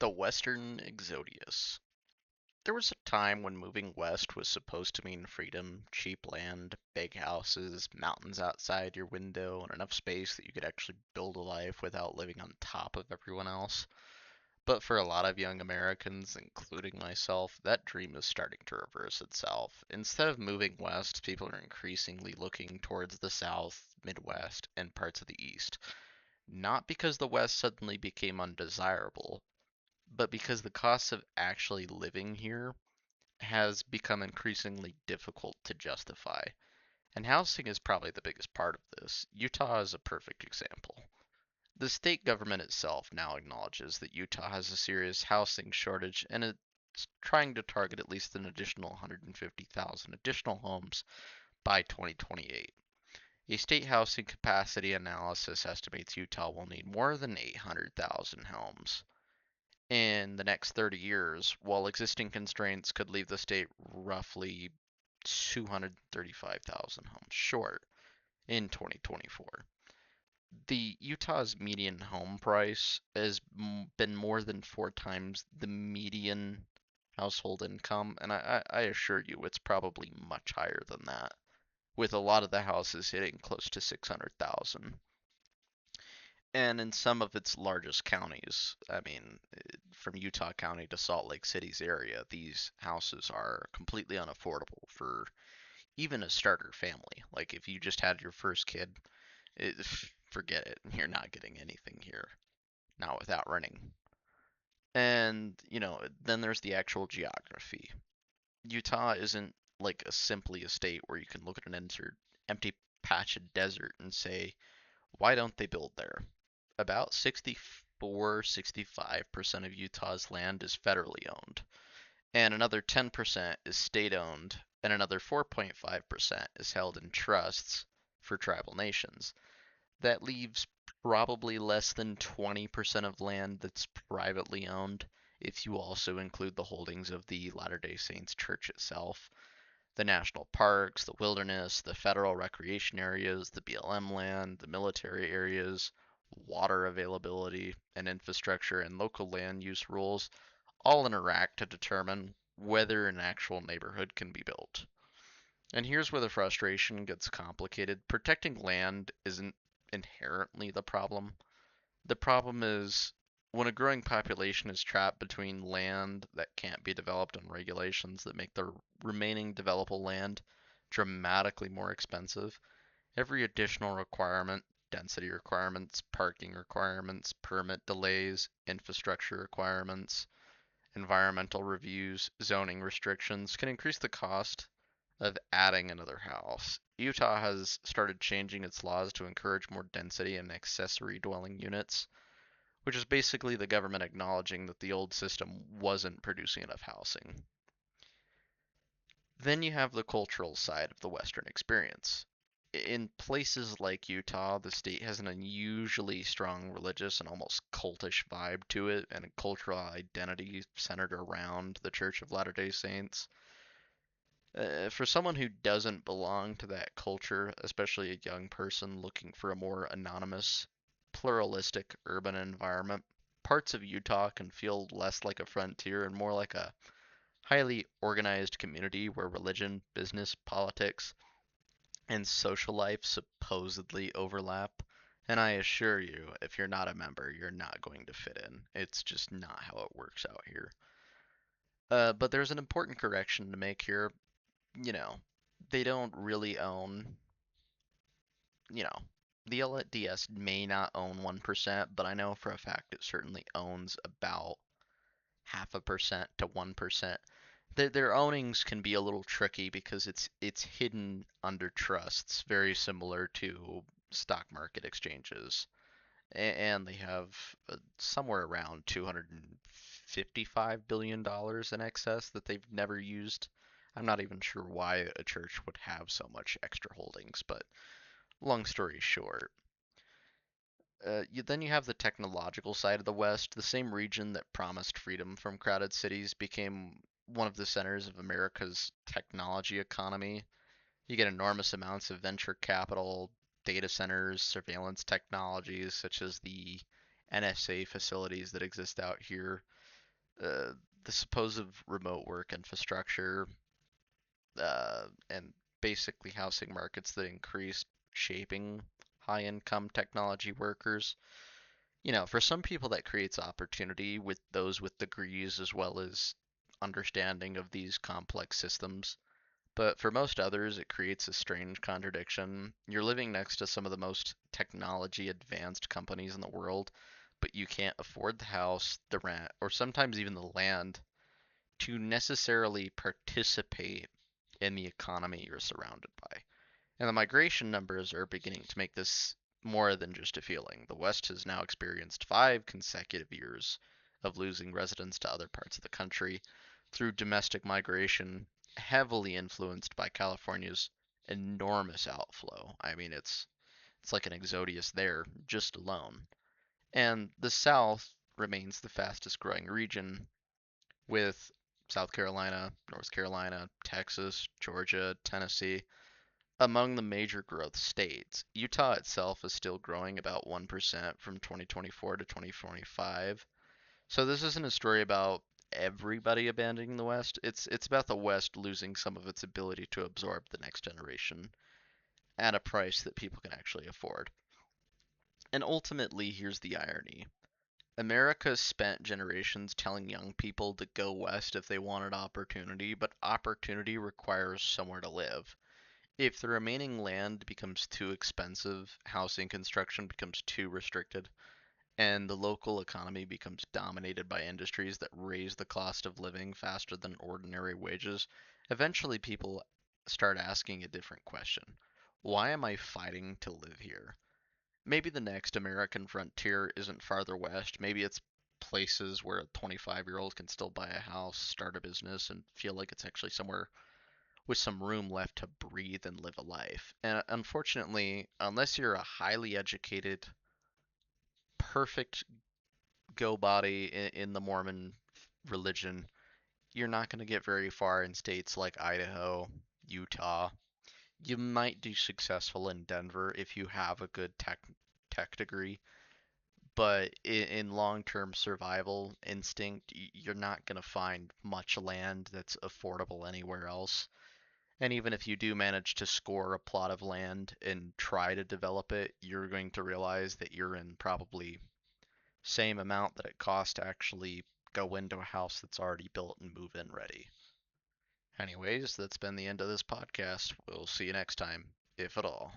The Western Exodus. There was a time when moving west was supposed to mean freedom, cheap land, big houses, mountains outside your window, and enough space that you could actually build a life without living on top of everyone else. But for a lot of young Americans, including myself, that dream is starting to reverse itself. Instead of moving west, people are increasingly looking towards the South, Midwest, and parts of the East. Not because the West suddenly became undesirable, but because the cost of actually living here has become increasingly difficult to justify. And housing is probably the biggest part of this. Utah is a perfect example. The state government itself now acknowledges that Utah has a serious housing shortage and it's trying to target at least an additional 150,000 additional homes by 2028. A state housing capacity analysis estimates Utah will need more than 800,000 homes in the next 30 years, while existing constraints could leave the state roughly 235,000 homes short in 2024. The Utah's median home price has been more than 4 times the median household income, and I assure you it's probably much higher than that, with a lot of the houses hitting close to 600,000. And in some of its largest counties, I mean, from Utah County to Salt Lake City's area, these houses are completely unaffordable for even a starter family. Like if you just had your first kid, it, forget it. You're not getting anything here, not without renting. And, then there's the actual geography. Utah isn't like a simply a state where you can look at an empty patch of desert and say, why don't they build there? About 64-65% of Utah's land is federally owned, and another 10% is state owned, and another 4.5% is held in trusts for tribal nations. That leaves probably less than 20% of land that's privately owned if you also include the holdings of the Latter day Saints Church itself. The national parks, the wilderness, the federal recreation areas, the BLM land, the military areas, water availability and infrastructure, and local land use rules all interact to determine whether an actual neighborhood can be built. And here's where the frustration gets complicated. Protecting land isn't inherently the problem. The problem is when a growing population is trapped between land that can't be developed and regulations that make the remaining developable land dramatically more expensive. Every additional requirement, density requirements, parking requirements, permit delays, infrastructure requirements, environmental reviews, zoning restrictions can increase the cost of adding another house. Utah has started changing its laws to encourage more density and accessory dwelling units, which is basically the government acknowledging that the old system wasn't producing enough housing. Then you have the cultural side of the Western experience. In places like Utah, the state has an unusually strong religious and almost cultish vibe to it, and a cultural identity centered around the Church of Latter day Saints. For someone who doesn't belong to that culture, especially a young person looking for a more anonymous, pluralistic urban environment, parts of Utah can feel less like a frontier and more like a highly organized community where religion, business, politics, and social life supposedly overlap. And I assure you, if you're not a member, you're not going to fit in. It's just not how it works out here. But there's an important correction to make here. You know, they don't really own, you know, the LDS may not own 1%, but I know for a fact it certainly owns about half a percent to 1%. Their ownings can be a little tricky because it's hidden under trusts, very similar to stock market exchanges, and they have somewhere around 255 billion dollars in excess that they've never used. I'm not even sure why a church would have so much extra holdings, but long story short, then you have the technological side of the West. The same region that promised freedom from crowded cities became one of the centers of America's technology economy. You get enormous amounts of venture capital, data centers, surveillance technologies, such as the NSA facilities that exist out here. uh, the supposed remote work infrastructure, and basically housing markets that increased shaping high income technology workers. For some people that creates opportunity with those with degrees as well as understanding of these complex systems. But for most others, it creates a strange contradiction. You're living next to some of the most technology advanced companies in the world, but you can't afford the house, the rent, or sometimes even the land to necessarily participate in the economy you're surrounded by. And the migration numbers are beginning to make this more than just a feeling. The West has now experienced 5 consecutive years of losing residents to other parts of the country through domestic migration, heavily influenced by California's enormous outflow. I mean, it's like an exodus there just alone. And the South remains the fastest growing region, with South Carolina, North Carolina, Texas, Georgia, Tennessee among the major growth states. Utah itself is still growing about 1% from 2024 to 2025. So this isn't a story about everybody abandoning the West. It's about the West losing some of its ability to absorb the next generation at a price that people can actually afford. And ultimately, here's the irony. America spent generations telling young people to go west if they wanted opportunity, but opportunity requires somewhere to live. If the remaining land becomes too expensive, housing construction becomes too restricted, and the local economy becomes dominated by industries that raise the cost of living faster than ordinary wages, eventually people start asking a different question. Why am I fighting to live here? Maybe the next American frontier isn't farther west. Maybe it's places where a 25-year-old can still buy a house, start a business, and feel like it's actually somewhere with some room left to breathe and live a life. And unfortunately, unless you're a highly educated, perfect go body in the Mormon religion, you're not going to get very far in states like Idaho, Utah. You might do successful in Denver if you have a good tech degree, but in long-term survival instinct, you're not going to find much land that's affordable anywhere else. And even if you do manage to score a plot of land and try to develop it, you're going to realize that you're in probably same amount that it costs to actually go into a house that's already built and move in ready. Anyways, that's been the end of this podcast. We'll see you next time, if at all.